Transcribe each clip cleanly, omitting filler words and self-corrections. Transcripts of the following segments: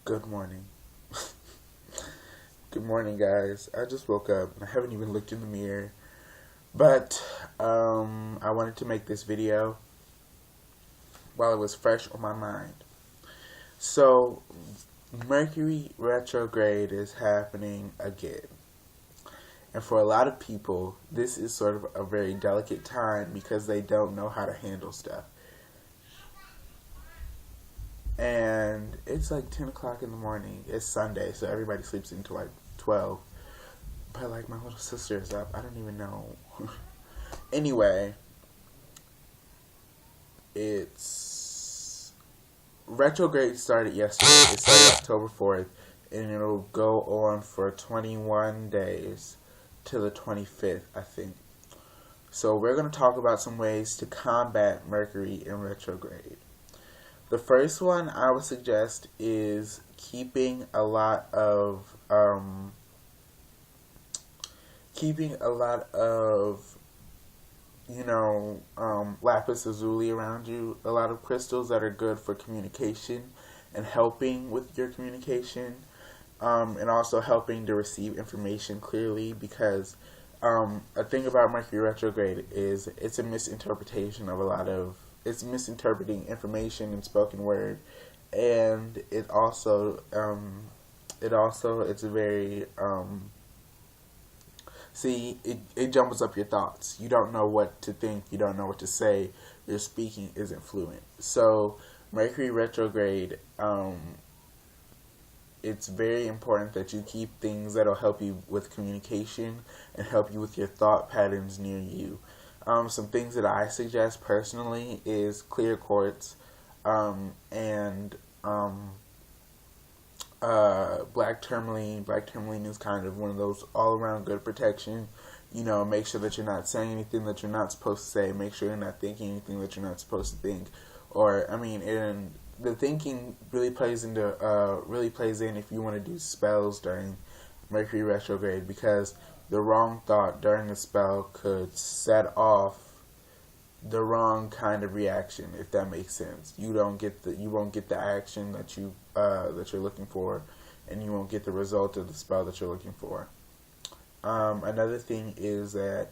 Good morning. Good morning, guys. I just woke up and I haven't even looked in the mirror. But I wanted to make this video while it was fresh on my mind. So, Mercury retrograde is happening again. And for a lot of people, this is sort of a very delicate time because they don't know how to handle stuff. And it's like 10 o'clock in the morning. It's Sunday, so everybody sleeps until like 12. But like my little sister is up. I don't even know. Anyway, it's retrograde started yesterday. It started October 4th, and it'll go on for 21 days to the 25th, I think. So we're going to talk about some ways to combat Mercury in retrograde. The first one I would suggest is keeping a lot of lapis lazuli around you, a lot of crystals that are good for communication and helping with your communication, and also helping to receive information clearly, because a thing about Mercury retrograde is it's misinterpreting information in spoken word, and it's very it jumbles up your thoughts. You don't know what to think, you don't know what to say, your speaking isn't fluent. So Mercury retrograde, it's very important that you keep things that'll help you with communication and help you with your thought patterns near you. Some things that I suggest personally is clear quartz and black tourmaline. Black tourmaline is kind of one of those all-around good protection. Make sure that you're not saying anything that you're not supposed to say. Make sure you're not thinking anything that you're not supposed to think. And the thinking really plays in if you want to do spells during Mercury retrograde, because the wrong thought during a spell could set off the wrong kind of reaction, if that makes sense. You won't get the action that you're looking for, and you won't get the result of the spell that you're looking for. Another thing is that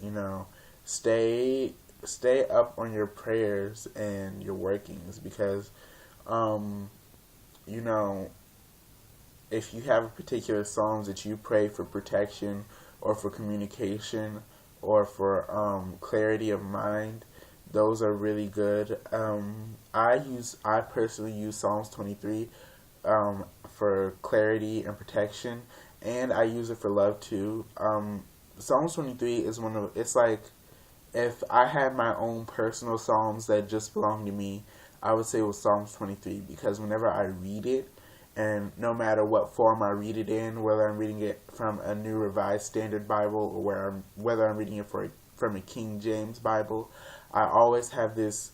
stay up on your prayers and your workings, because if you have a particular psalms that you pray for protection or for communication or for clarity of mind, those are really good. I personally use Psalms 23 for clarity and protection, and I use it for love too. Psalms 23 is it's like, if I had my own personal psalms that just belong to me, I would say it was Psalms 23, because whenever I read it, and no matter what form I read it in, whether I'm reading it from a New Revised Standard Bible or whether I'm reading it from a King James Bible, I always have this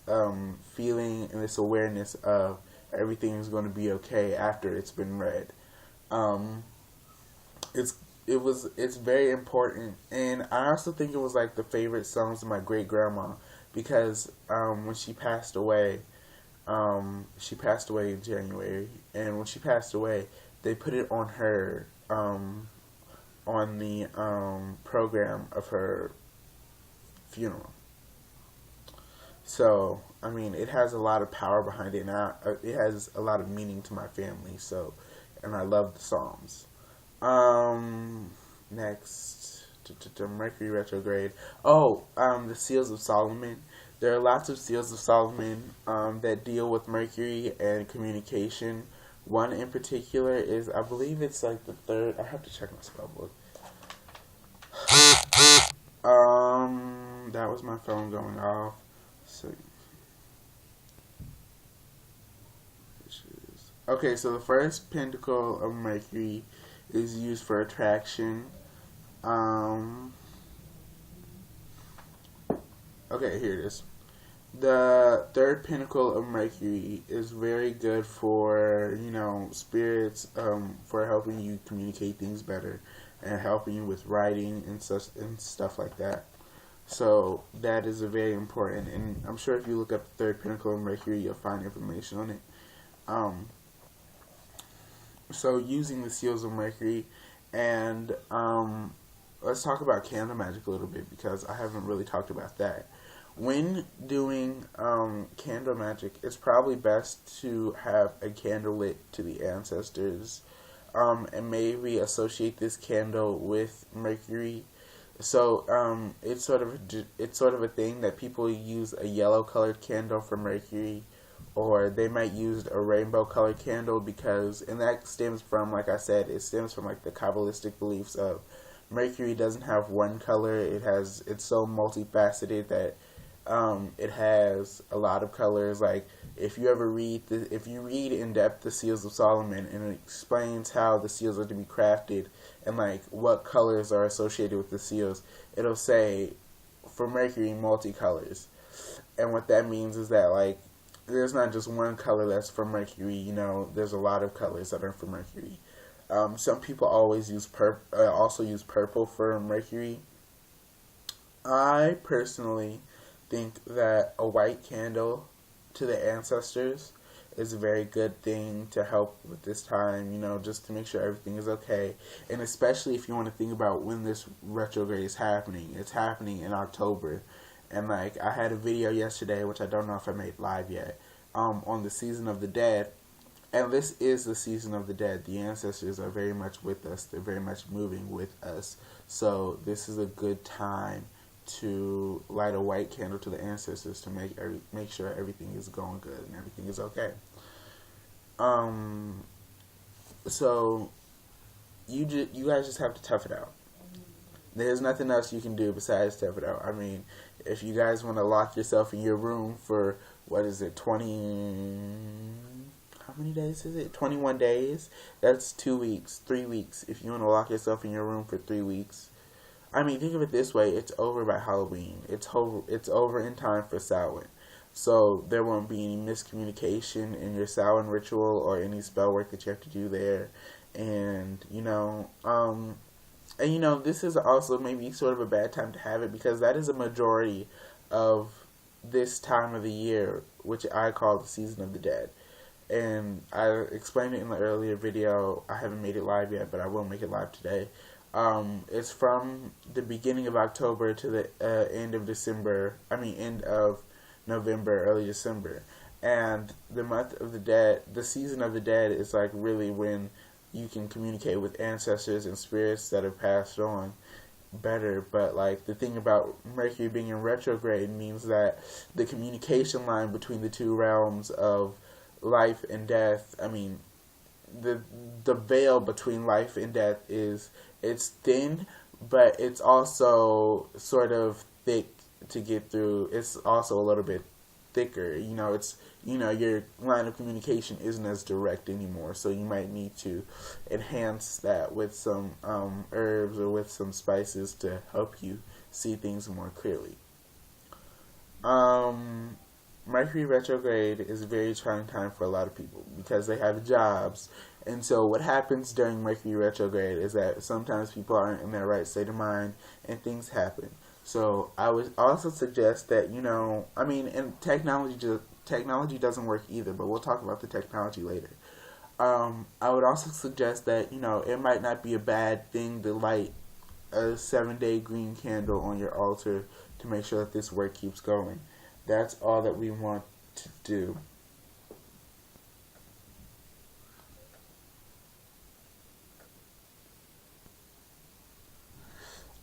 feeling and this awareness of everything is going to be okay after it's been read. It's very important, and I also think it was like the favorite songs of my great grandma, because when she passed away in January, and when she passed away, they put it on her on the program of her funeral. So it has a lot of power behind it, and it has a lot of meaning to my family. So, and I love the Psalms. Next, Mercury retrograde. The Seals of Solomon. There are lots of Seals of Solomon that deal with Mercury and communication. One in particular is, I believe it's like the third. I have to check my spell book. That was my phone going off. So the first pentacle of Mercury is used for attraction. Here it is. The third pinnacle of Mercury is very good for, spirits, for helping you communicate things better and helping you with writing and stuff like that. So that is a very important, and I'm sure if you look up the third pinnacle of Mercury, you'll find information on it. So using the seals of Mercury, and let's talk about candle magic a little bit because I haven't really talked about that. When doing candle magic, it's probably best to have a candle lit to the ancestors, and maybe associate this candle with Mercury. So it's sort of a thing that people use a yellow colored candle for Mercury, or they might use a rainbow colored candle because, and that stems from, like I said, it stems from like the Kabbalistic beliefs of Mercury doesn't have one color. It's so multifaceted that it has a lot of colors. Like if you read in depth the Seals of Solomon, and it explains how the seals are to be crafted and like what colors are associated with the seals, it'll say for Mercury multicolors, and what that means is that like there's not just one color that's for Mercury. There's a lot of colors that are for Mercury. Some people also use purple for Mercury. I personally think that a white candle to the ancestors is a very good thing to help with this time, just to make sure everything is okay. And especially if you want to think about when this retrograde is happening. It's happening in October. And like I had a video yesterday, which I don't know if I made live yet, on the season of the dead. And this is the season of the dead. The ancestors are very much with us. They're very much moving with us. So this is a good time to light a white candle to the ancestors to make sure everything is going good and everything is okay. So you guys just have to tough it out. There's nothing else you can do besides tough it out. I mean, if you guys want to lock yourself in your room for, what is it, how many days is it? 21 days? That's 2 weeks, 3 weeks. If you want to lock yourself in your room for 3 weeks. I mean, think of it this way. It's over by Halloween. It's over in time for Samhain. So there won't be any miscommunication in your Samhain ritual or any spell work that you have to do there. And, this is also maybe sort of a bad time to have it because that is a majority of this time of the year, which I call the season of the dead. And I explained it in the earlier video. I haven't made it live yet, but I will make it live today. It's from the beginning of October to the end of November, early December. And the month of the dead, the season of the dead is like really when you can communicate with ancestors and spirits that have passed on better. But like the thing about Mercury being in retrograde means that the communication line between the two realms of life and death, the veil between life and death it's thin, but it's also sort of thick to get through. It's also a little bit thicker. Your line of communication isn't as direct anymore, so you might need to enhance that with some herbs or with some spices to help you see things more clearly. Mercury retrograde is a very trying time for a lot of people because they have jobs. And so what happens during Mercury retrograde is that sometimes people aren't in their right state of mind and things happen. So I would also suggest that, and technology doesn't work either, but we'll talk about the technology later. I would also suggest that, it might not be a bad thing to light a 7-day green candle on your altar to make sure that this work keeps going. That's all that we want to do.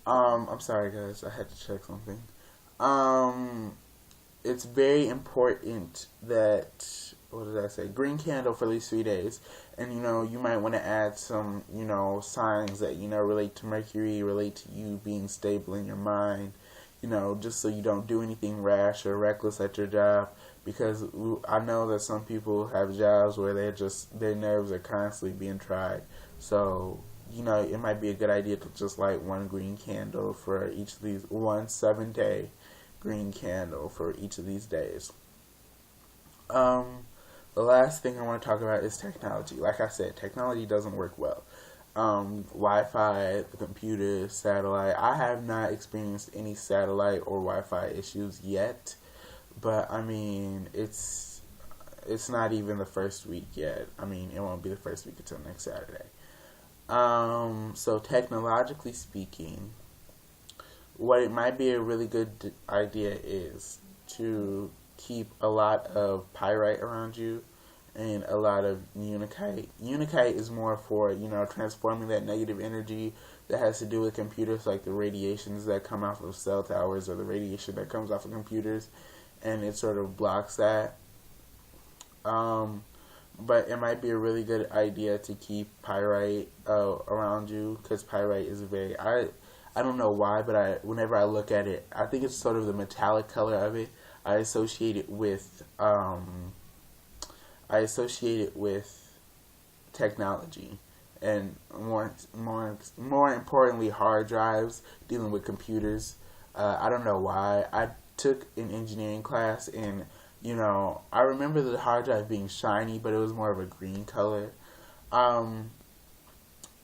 I'm sorry guys, I had to check something. It's very important that, what did I say, green candle for at least 3 days. And you might want to add some, signs that, relate to Mercury, relate to you being stable in your mind, just so you don't do anything rash or reckless at your job. Because I know that some people have jobs where their nerves are constantly being tried. So, it might be a good idea to just light one green candle for each of these, one 7-day green candle for each of these days. The last thing I want to talk about is technology. Like I said, technology doesn't work well. Wi-Fi, the computer, satellite. I have not experienced any satellite or Wi-Fi issues yet, but it's not even the first week yet. I mean, it won't be the first week until next Saturday. So technologically speaking, what it might be a really good idea is to keep a lot of pyrite around you and a lot of unikite. Unikite is more for, transforming that negative energy that has to do with computers, like the radiations that come off of cell towers or the radiation that comes off of computers, and it sort of blocks that. But it might be a really good idea to keep pyrite around you, because pyrite is very, I don't know why, but whenever I look at it, I think it's sort of the metallic color of it. I associate it with technology, and more importantly, hard drives, dealing with computers. I don't know why. I took an engineering class, and I remember the hard drive being shiny, but it was more of a green color. But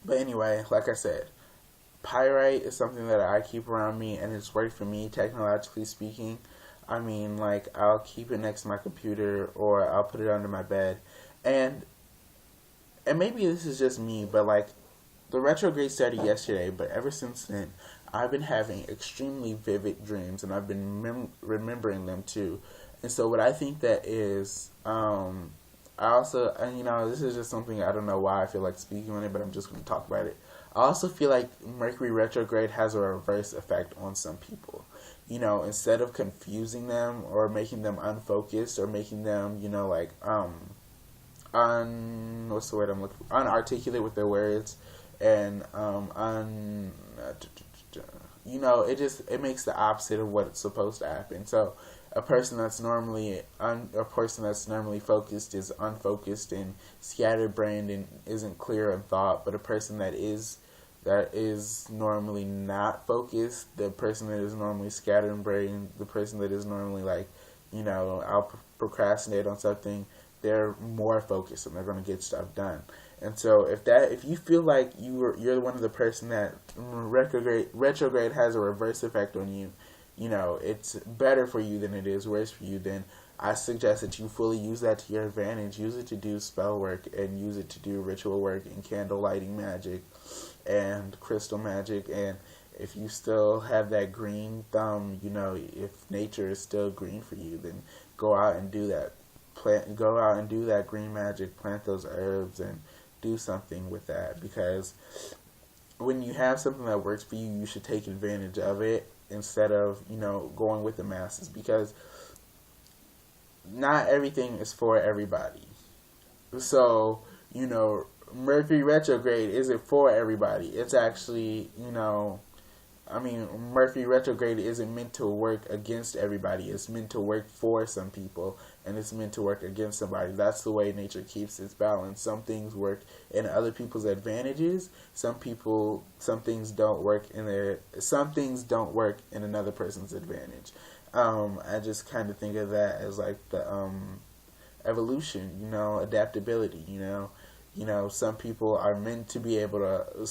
anyway, like I said, pyrite is something that I keep around me, and it's worked for me, technologically speaking. I mean, like, I'll keep it next to my computer, or I'll put it under my bed. And maybe this is just me, but, like, the retrograde started yesterday, but ever since then, I've been having extremely vivid dreams, and I've been remembering them, too. And so what I think that is, I also, and this is just something, I don't know why I feel like speaking on it, but I'm just going to talk about it. I also feel like Mercury retrograde has a reverse effect on some people. Instead of confusing them or making them unfocused or making them, what's the word I'm looking for? Unarticulate with their words, and it makes the opposite of what's supposed to happen. So a person that's normally focused is unfocused and scatterbrained and isn't clear in thought. But a person that is normally not focused, the person that is normally scatterbrained, the person that is normally I'll procrastinate on something, they're more focused and they're going to get stuff done. And so if you feel like you're one of the person that retrograde has a reverse effect on you, it's better for you than it is worse for you, then I suggest that you fully use that to your advantage. Use it to do spell work, and use it to do ritual work and candle lighting magic and crystal magic. And if you still have that green thumb, if nature is still green for you, then go out and do that. Go out and do that green magic, plant those herbs, and do something with that. Because when you have something that works for you, you should take advantage of it instead of, going with the masses. Because not everything is for everybody. So, Mercury retrograde isn't for everybody. It's actually, Mercury retrograde isn't meant to work against everybody. It's meant to work for some people, and it's meant to work against somebody. That's the way nature keeps its balance. Some things work in other people's advantages. Some things don't work some things don't work in another person's advantage. I just kind of think of that as like the evolution, adaptability. Some people are meant to be able to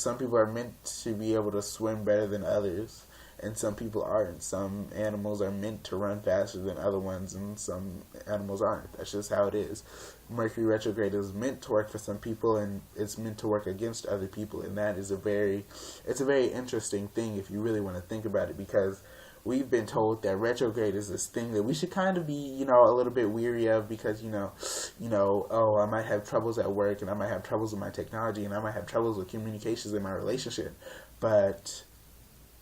swim better than others, and some people aren't. Some animals are meant to run faster than other ones, and some animals aren't. That's just how it is. Mercury retrograde is meant to work for some people, and it's meant to work against other people, and that is a very interesting thing if you really want to think about it, because we've been told that retrograde is this thing that we should kind of be, a little bit weary of, because, I might have troubles at work, and I might have troubles with my technology, and I might have troubles with communications in my relationship. But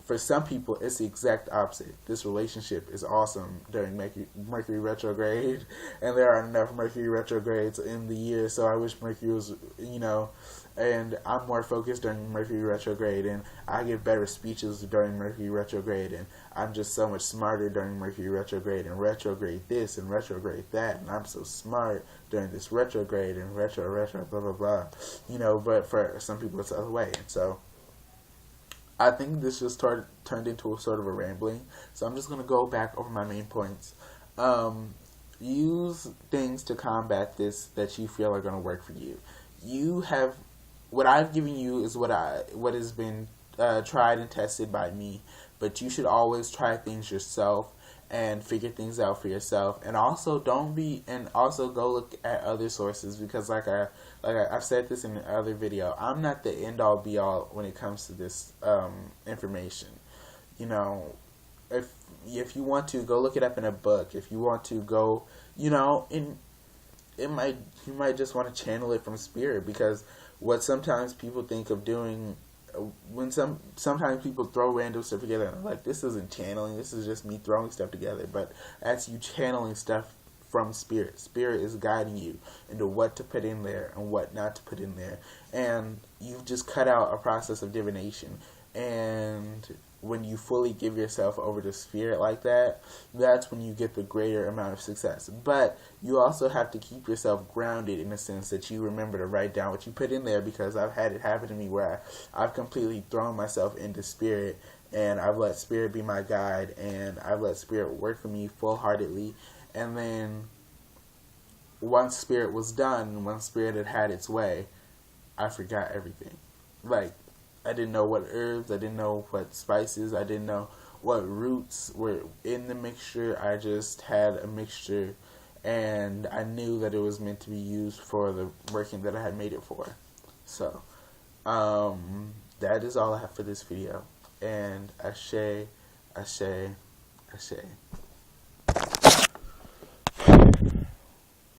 for some people, it's the exact opposite. This relationship is awesome during Mercury retrograde, and there are enough Mercury retrogrades in the year, so I wish Mercury was, and I'm more focused during Mercury retrograde, and I give better speeches during Mercury retrograde, and I'm just so much smarter during Mercury retrograde, and retrograde this and retrograde that, and I'm so smart during this retrograde, and retro, blah, blah, blah, but for some people it's the other way. And so I think this just turned into a sort of a rambling, so I'm just going to go back over my main points. Use things to combat this that you feel are going to work for you. What I've given you is what has been tried and tested by me, but you should always try things yourself and figure things out for yourself. And also also go look at other sources, because I've said this in another video, I'm not the end all be all when it comes to this information. You know, if you want to go look it up in a book, if you want to go, you might just want to channel it from spirit, because what sometimes people think of doing, when sometimes people throw random stuff together and I'm like, this isn't channeling, this is just me throwing stuff together. But that's you channeling stuff from spirit. Spirit is guiding you into what to put in there and what not to put in there, and you've just cut out a process of divination. And when you fully give yourself over to spirit like that, that's when you get the greater amount of success. But you also have to keep yourself grounded, in a sense that you remember to write down what you put in there, because I've had it happen to me where I've completely thrown myself into spirit, and I've let spirit be my guide, and I've let spirit work for me full-heartedly. And then once spirit was done, once spirit had its way, I forgot everything. Like, I didn't know what herbs, I didn't know what spices, I didn't know what roots were in the mixture. I just had a mixture, and I knew that it was meant to be used for the working that I had made it for. So, that is all I have for this video. And ashe, ashe, ashe.